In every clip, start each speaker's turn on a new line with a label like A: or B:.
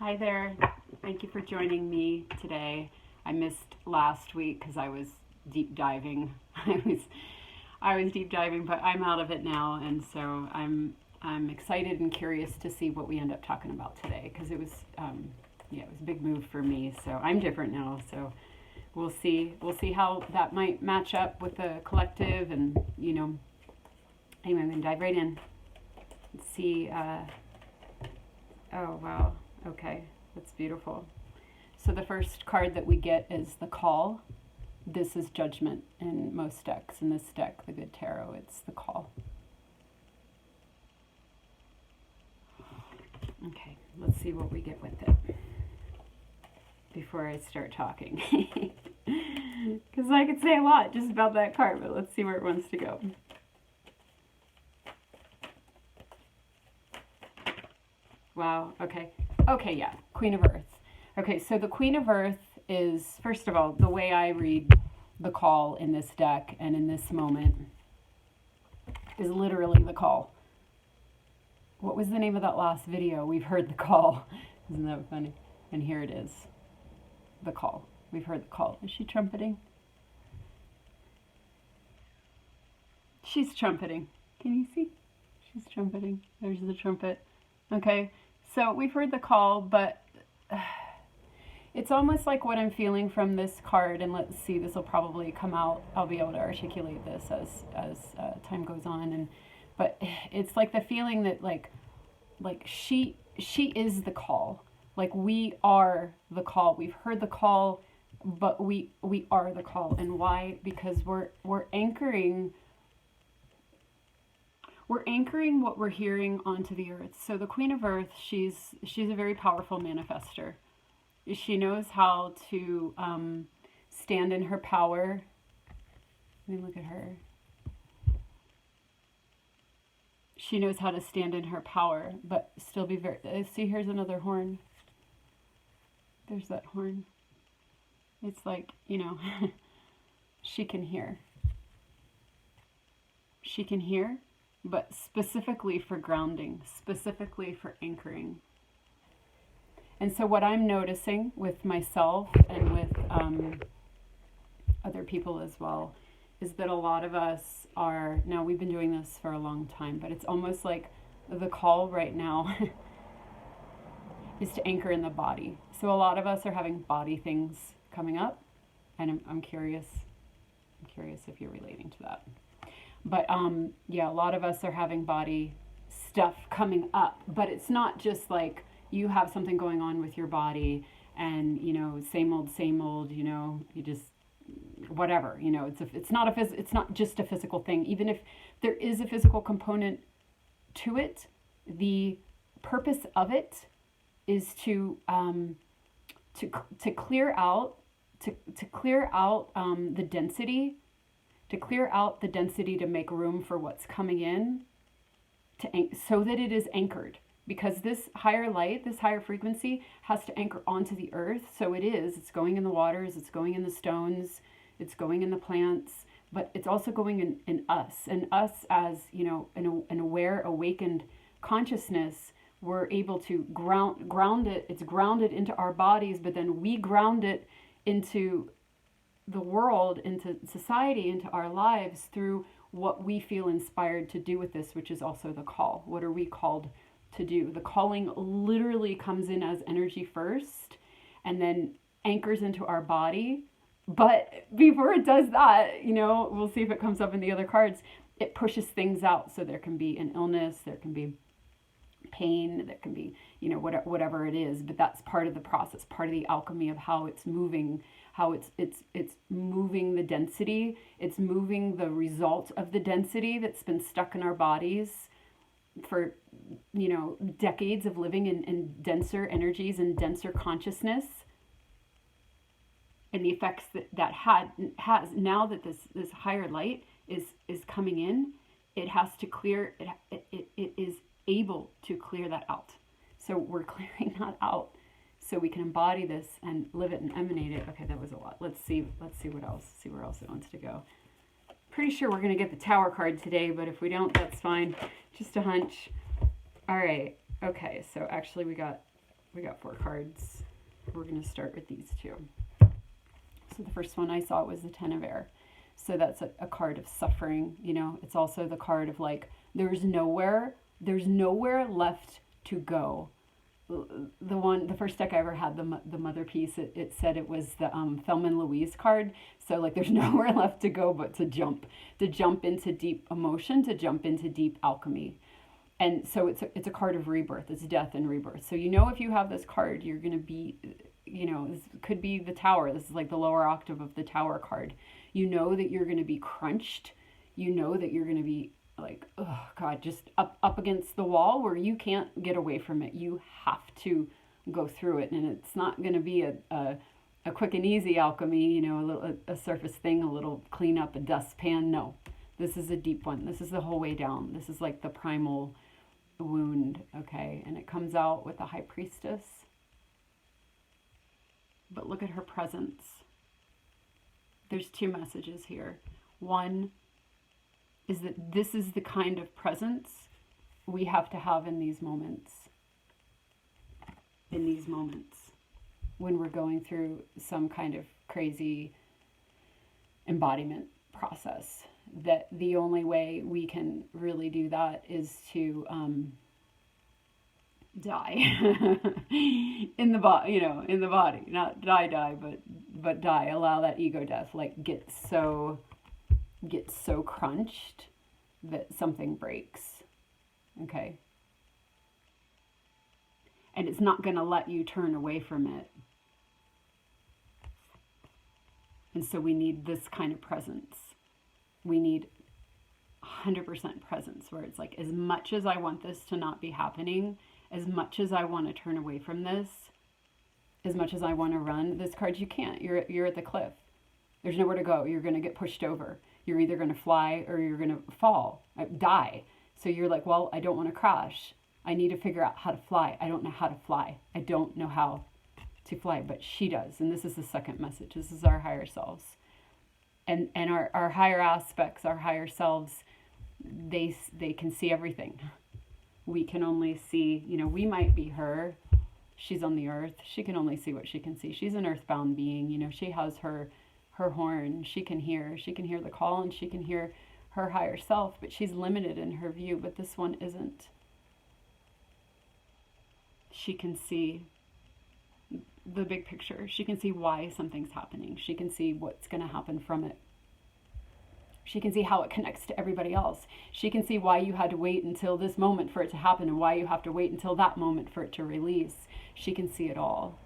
A: Hi there. Thank you for joining me today. I missed last week because I was deep diving. I was deep diving, but I'm out of it now, and so I'm excited and curious to see what we end up talking about today because it was a big move for me. So I'm different now. So we'll see how that might match up with the collective, and anyway, I'm gonna dive right in. Let's see. Oh wow. Okay, that's beautiful. So the first card that we get is the call. This is judgment in most decks. In this deck, the Good Tarot, it's the call. Okay, let's see what we get with it before I start talking. Because I could say a lot just about that card, but let's see where it wants to go. Wow, okay. Okay, yeah, Queen of Earth. Okay, so the Queen of Earth is, first of all, the way I read the call in this deck and in this moment is literally the call. What was the name of that last video? We've heard the call. Isn't that funny? And here it is. The call. We've heard the call. Is she trumpeting? She's trumpeting. Can you see? She's trumpeting. There's the trumpet. Okay, so we've heard the call, but it's almost like what I'm feeling from this card, and let's see, this will probably come out. I'll be able to articulate this as time goes on, but it's like the feeling that like she is the call. Like we are the call. We've heard the call, but we are the call. And why? Because we're anchoring what we're hearing onto the earth. So the Queen of Earth, she's a very powerful manifester. She knows how to stand in her power. Let me look at her. She knows how to stand in her power, but still be very... See, here's another horn. There's that horn. It's like, she can hear. She can hear, but specifically for grounding, specifically for anchoring. And so what I'm noticing with myself and with other people as well is that a lot of us are, now we've been doing this for a long time, but it's almost like the call right now is to anchor in the body. So a lot of us are having body things coming up, and I'm curious if you're relating to that. But yeah, a lot of us are having body stuff coming up, but it's not just like you have something going on with your body and, same old, you just, whatever, it's not just a physical thing. Even if there is a physical component to it, the purpose of it is to clear out, to clear out the density, to clear out the density to make room for what's coming in, so that it is anchored. Because this higher light, this higher frequency has to anchor onto the earth. So it's going in the waters, it's going in the stones, it's going in the plants, but it's also going in us. And us as, an aware, awakened consciousness, we're able to ground it. It's grounded into our bodies, but then we ground it into the world, into society, into our lives through what we feel inspired to do with this, which is also the call. What are we called to do? The calling literally comes in as energy first and then anchors into our body. But before it does that, we'll see if it comes up in the other cards, it pushes things out. So there can be an illness, there can be pain, there can be, whatever it is, but that's part of the process, part of the alchemy of how it's moving, how it's moving the density, it's moving the result of the density that's been stuck in our bodies for, decades of living in denser energies and denser consciousness, and the effects that has now that this higher light is coming in, it has to clear it is able to clear that out. So we're clearing that out so we can embody this and live it and emanate it. Okay, that was a lot. Let's see what else. See where else it wants to go. Pretty sure we're going to get the Tower card today, but if we don't, that's fine. Just a hunch. All right. Okay, so actually we got We got 4 cards. We're going to start with these 2. So the first one I saw was the Ten of Air. So that's a card of suffering. You know, it's also the card of like, there's nowhere left to go. The first deck I ever had, the mother piece, it said it was the Thelma and Louise card. So like, there's nowhere left to go but to jump into deep emotion, to jump into deep alchemy. And so it's a card of rebirth. It's death and rebirth. So you know, if you have this card, you're going to be, you know, this could be the Tower. This is like the lower octave of the Tower card. You know that you're going to be crunched. You know that you're going to be like, oh God, just up against the wall where you can't get away from it. You have to go through it. And it's not going to be a quick and easy alchemy, you know, a surface thing, a little cleanup, a dustpan. No, this is a deep one. This is the whole way down. This is like the primal wound, okay? And it comes out with the High Priestess. But look at her presence. There's 2 messages here. One is that this is the kind of presence we have to have in these moments. In these moments. When we're going through some kind of crazy embodiment process. That the only way we can really do that is to die in the body, you know, in the body, not die, but die. Allow that ego death, like get so crunched that something breaks. Okay. And it's not going to let you turn away from it. And so we need this kind of presence. We need 100% presence, where it's like, as much as I want this to not be happening, as much as I want to turn away from this, as much as I want to run, this card, you can't. You're at the cliff. There's nowhere to go. You're going to get pushed over. You're either going to fly or you're going to fall, die. So you're like, well, I don't want to crash. I need to figure out how to fly. I don't know how to fly. I don't know how to fly, but she does. And this is the second message. This is our higher selves. And our higher aspects, our higher selves, they can see everything. We can only see, you know, we might be her. She's on the earth. She can only see what she can see. She's an earthbound being. You know, she has her horn. She can hear the call, and she can hear her higher self, but she's limited in her view, but this one isn't. She can see the big picture. She can see why something's happening. She can see what's going to happen from it. She can see how it connects to everybody else. She can see why you had to wait until this moment for it to happen, and why you have to wait until that moment for it to release. She can see it all.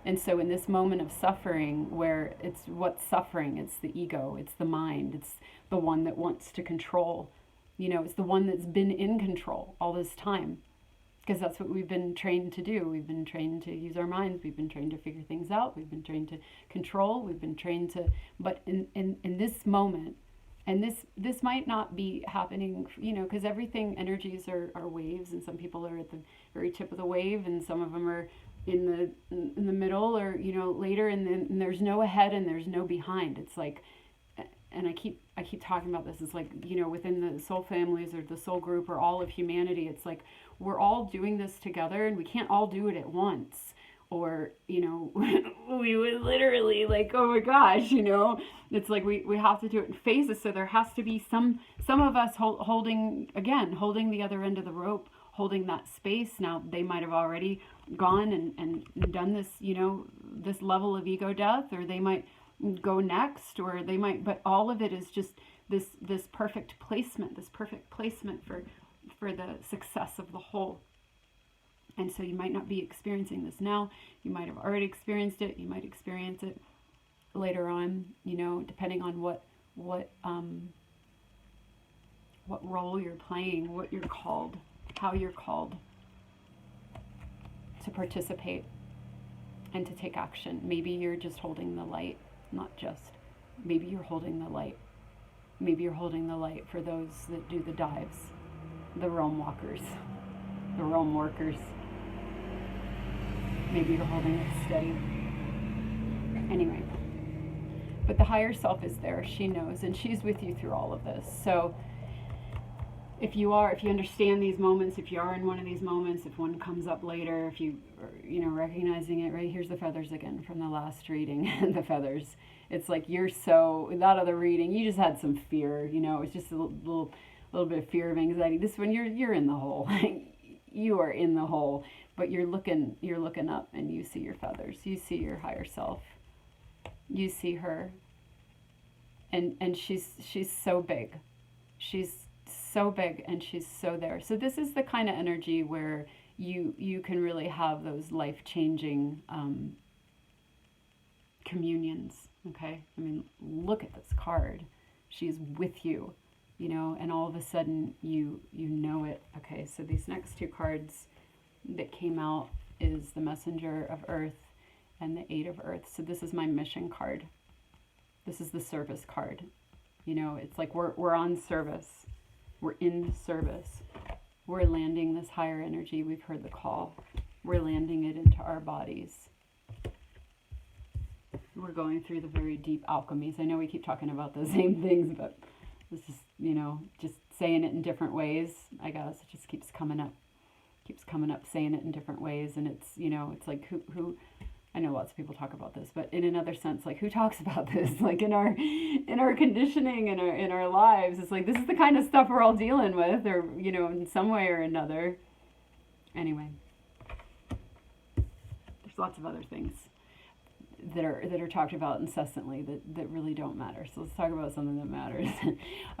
A: And so in this moment of suffering, where it's what's suffering, it's the ego, it's the mind, it's the one that wants to control. You know, it's the one that's been in control all this time. Because that's what we've been trained to do. We've been trained to use our minds. We've been trained to figure things out. We've been trained to control. We've been trained to, but in this moment, and this might not be happening, you know, because everything, energies are waves, and some people are at the very tip of the wave, and some of them are in the middle, or, you know, later, and there's no ahead and there's no behind. It's like, and I keep talking about this, it's like, you know, within the soul families or the soul group or all of humanity, it's like we're all doing this together, and we can't all do it at once. Or, you know, we would literally, like, oh my gosh, you know, it's like we have to do it in phases. So there has to be some of us holding the other end of the rope, holding that space. Now, they might have already gone and done this, you know, this level of ego death, or they might go next, or they might, but all of it is just this perfect placement for the success of the whole. And so you might not be experiencing this now. You might have already experienced it. You might experience it later on, you know, depending on what role you're playing, what you're called, how you're called to participate and to take action. Maybe you're just holding the light, not just. Maybe you're holding the light. Maybe you're holding the light for those that do the dives, the realm walkers, the realm workers. Maybe you're holding it steady. Anyway, but the higher self is there. She knows, and she's with you through all of this. So if you understand these moments, if you are in one of these moments, if one comes up later, if you are, recognizing it, right? Here's the feathers again from the last reading. The feathers. It's like that other reading, you just had some fear, it's just a little bit of fear of anxiety. This one, you're in the hole. You are in the hole, but you're looking up and you see your feathers. You see your higher self. You see her. And she's so big. She's so big and she's so there. So this is the kind of energy where you can really have those life-changing communions, okay? I mean, look at this card. She's with you, and all of a sudden you know it. Okay, so these next two cards that came out is the Messenger of Earth and the Eight of Earth. So this is my mission card. This is the service card. It's like we're on service. We're in service. We're landing this higher energy. We've heard the call. We're landing it into our bodies. We're going through the very deep alchemies. I know we keep talking about the same things, but this is, just saying it in different ways, I guess. It just keeps coming up, saying it in different ways. And it's, it's like who I know lots of people talk about this, but in another sense, like who talks about this? Like in our conditioning, in our lives, it's like this is the kind of stuff we're all dealing with, or in some way or another. Anyway, there's lots of other things that are talked about incessantly that really don't matter. So let's talk about something that matters.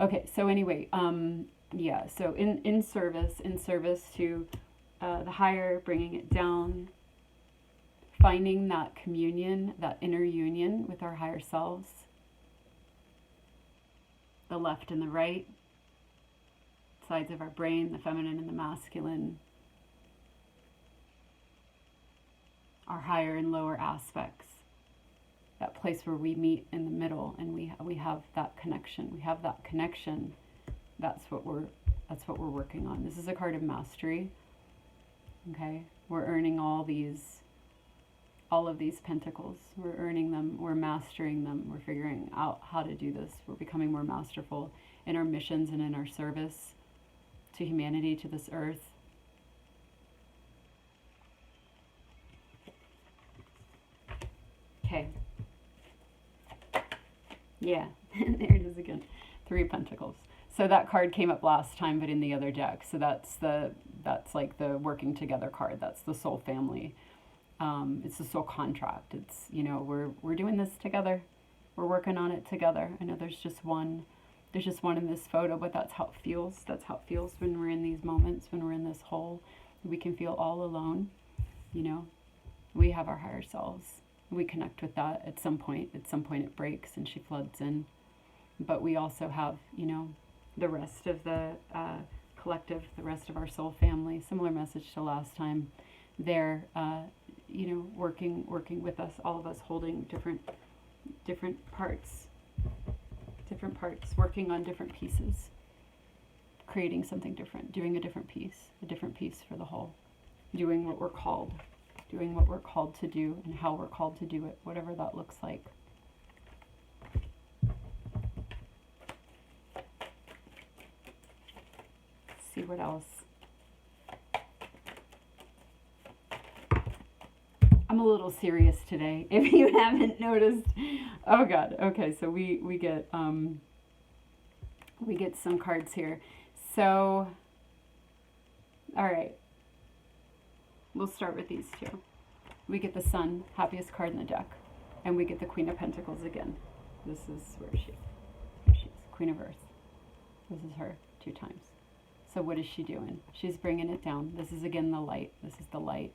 A: Okay, so anyway, so in service to the higher, bringing it down. Finding that communion, that inner union with our higher selves, the left and the right, sides of our brain, the feminine and the masculine, our higher and lower aspects, that place where we meet in the middle and we have that connection. We have that connection. That's what we're working on. This is a card of mastery. Okay, we're earning all of these pentacles. We're earning them, we're mastering them, we're figuring out how to do this. We're becoming more masterful in our missions and in our service to humanity, to this earth. Okay. Yeah, there it is again. 3 Pentacles. So that card came up last time, but in the other deck. So that's like the working together card. That's the soul family. It's the soul contract. It's, we're doing this together. We're working on it together. I know there's just one in this photo, but that's how it feels. That's how it feels when we're in these moments, when we're in this hole. We can feel all alone. We have our higher selves. We connect with that at some point. At some point it breaks and she floods in. But we also have, the rest of the collective, the rest of our soul family. Similar message to last time. They're working with us, all of us holding different parts, working on different pieces, creating something different, doing a different piece for the whole, doing what we're called to do and how we're called to do it, whatever that looks like. Let's see what else. I'm a little serious today, if you haven't noticed. Oh God. Okay, so we get some cards here. So, all right. We'll start with these two. We get the Sun, happiest card in the deck, and we get the Queen of Pentacles again. This is where she is, Queen of Earth. This is her 2 times. So what is she doing? She's bringing it down. This is again the light. This is the light.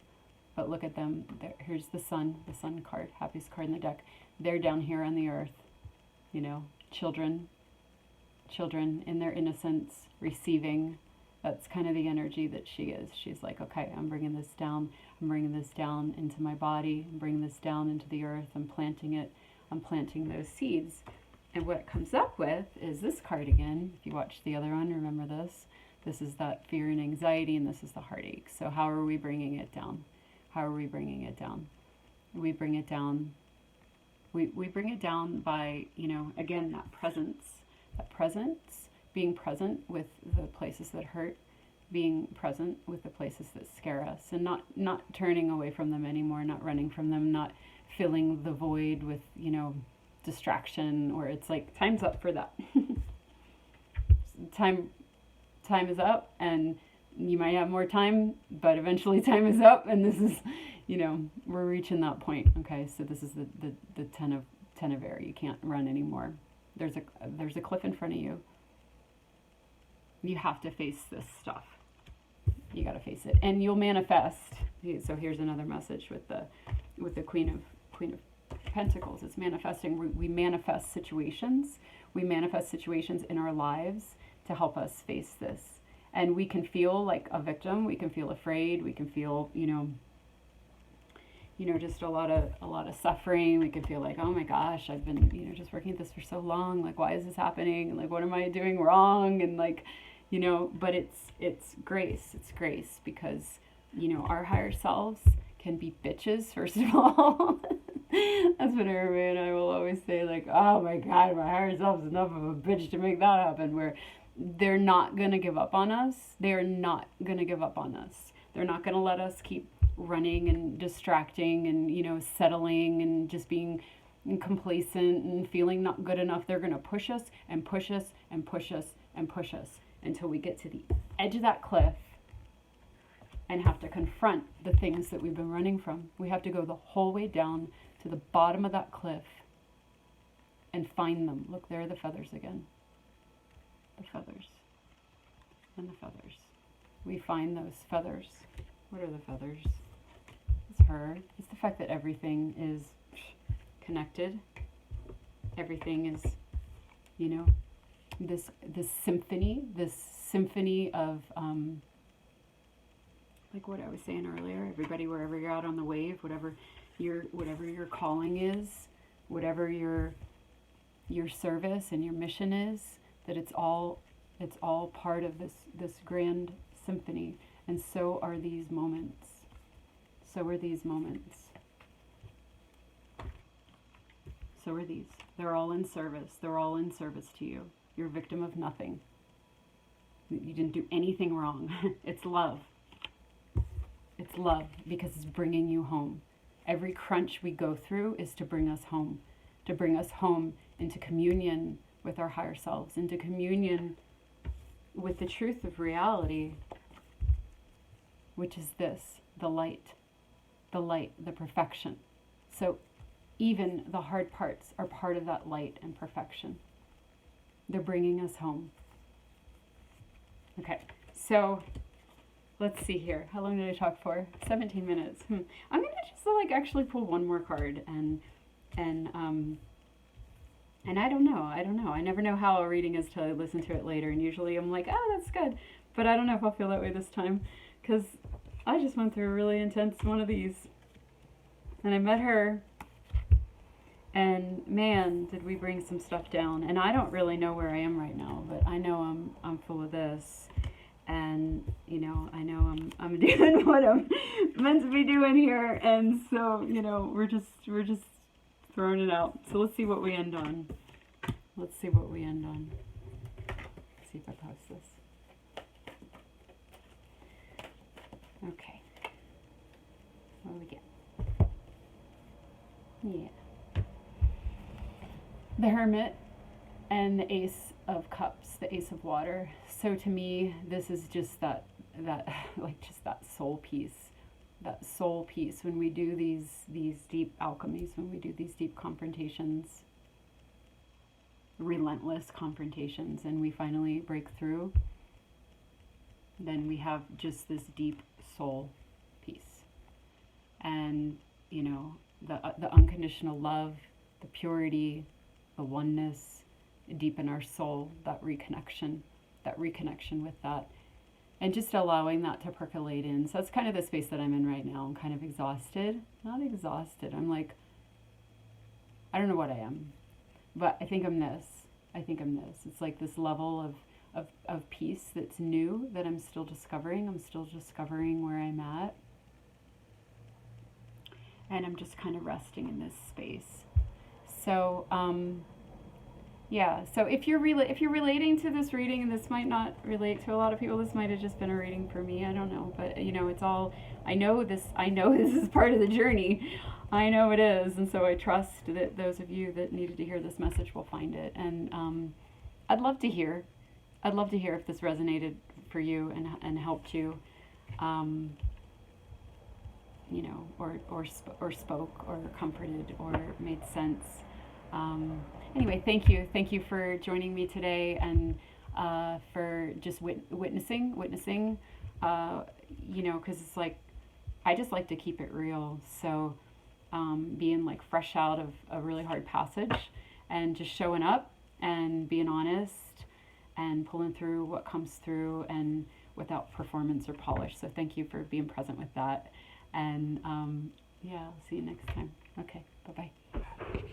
A: But look at them. Here's the Sun card, happiest card in the deck. They're down here on the earth, children in their innocence, receiving. That's kind of the energy that she is. She's like, okay, I'm bringing this down. I'm bringing this down into my body. I'm bringing this down into the earth. I'm planting it. I'm planting those seeds. And what it comes up with is this card again. If you watch the other one, remember this. This is that fear and anxiety, and this is the heartache. So how are we bringing it down? How are we bringing it down? We bring it down. We bring it down by, again, that presence being present with the places that hurt, being present with the places that scare us, and not turning away from them anymore, not running from them, not filling the void with, distraction, or it's like time's up for that. time is up, and you might have more time, but eventually time is up, and this is, we're reaching that point. Okay, so this is the ten of air. You can't run anymore. There's a cliff in front of you. You have to face this stuff. You got to face it, and you'll manifest. So here's another message with the Queen of Pentacles. It's manifesting. We manifest situations. We manifest situations in our lives to help us face this. And we can feel like a victim. We can feel afraid. We can feel, just a lot of suffering. We can feel like, oh my gosh, I've been, just working at this for so long. Like, why is this happening? And like, what am I doing wrong? And like, but it's grace. It's grace because, our higher selves can be bitches, first of all. That's what Irma and I will always say, like, oh my God, my higher self is enough of a bitch to make that happen, where they're not going to give up on us. They're not going to give up on us. They're not going to let us keep running and distracting and, settling and just being complacent and feeling not good enough. They're going to push us and push us and push us and push us until we get to the edge of that cliff and have to confront the things that we've been running from. We have to go the whole way down to the bottom of that cliff and find them. Look, there are the feathers again. The feathers. And the feathers. We find those feathers. What are the feathers? It's her. It's the fact that everything is connected. Everything is, this symphony of, like what I was saying earlier, everybody, wherever you're out on the wave, whatever your calling is, whatever your service and your mission is, that it's all part of this grand symphony. And so are these moments. So are these moments. So are these. They're all in service. They're all in service to you. You're a victim of nothing. You didn't do anything wrong. It's love. It's love because it's bringing you home. Every crunch we go through is to bring us home into communion with our higher selves, into communion with the truth of reality, which is this, the light, the perfection. So even the hard parts are part of that light and perfection. They're bringing us home. Okay, so let's see here. How long did I talk for? 17 minutes. I'm going to just actually pull one more card and I don't know. I never know how a reading is till I listen to it later, and usually I'm like, oh, that's good. But I don't know if I'll feel that way this time, because I just went through a really intense one of these. And I met her, and man, did we bring some stuff down. And I don't really know where I am right now, but I know I'm full of this. And, I know I'm doing what I'm meant to be doing here. And so, we're just throwing it out. So let's see what we end on. Let's see if I post this. Okay. What do we get? Yeah. The Hermit and the Ace of Cups, the Ace of Water. So to me, this is just that soul piece. That soul piece when we do these deep alchemies, when we do these deep confrontations, relentless confrontations, and we finally break through, then we have just this deep soul piece. And, the unconditional love, the purity, the oneness deep in our soul, that reconnection with that. And just allowing that to percolate in. So that's kind of the space that I'm in right now. I'm kind of exhausted. Not exhausted. I'm like, I don't know what I am. But I think I'm this. It's like this level of peace that's new, that I'm still discovering. I'm still discovering where I'm at. And I'm just kind of resting in this space. So, Yeah. So if you're relating to this reading, and this might not relate to a lot of people, this might have just been a reading for me. I don't know, but it's all. I know this. I know this is part of the journey. I know it is, and so I trust that those of you that needed to hear this message will find it. And I'd love to hear. I'd love to hear if this resonated for you and helped you. Um, or spoke or comforted or made sense. Anyway, thank you for joining me today and for just witnessing, because it's like I just like to keep it real. So being like fresh out of a really hard passage and just showing up and being honest and pulling through what comes through and without performance or polish. So thank you for being present with that. And yeah, I'll see you next time. Okay, bye bye.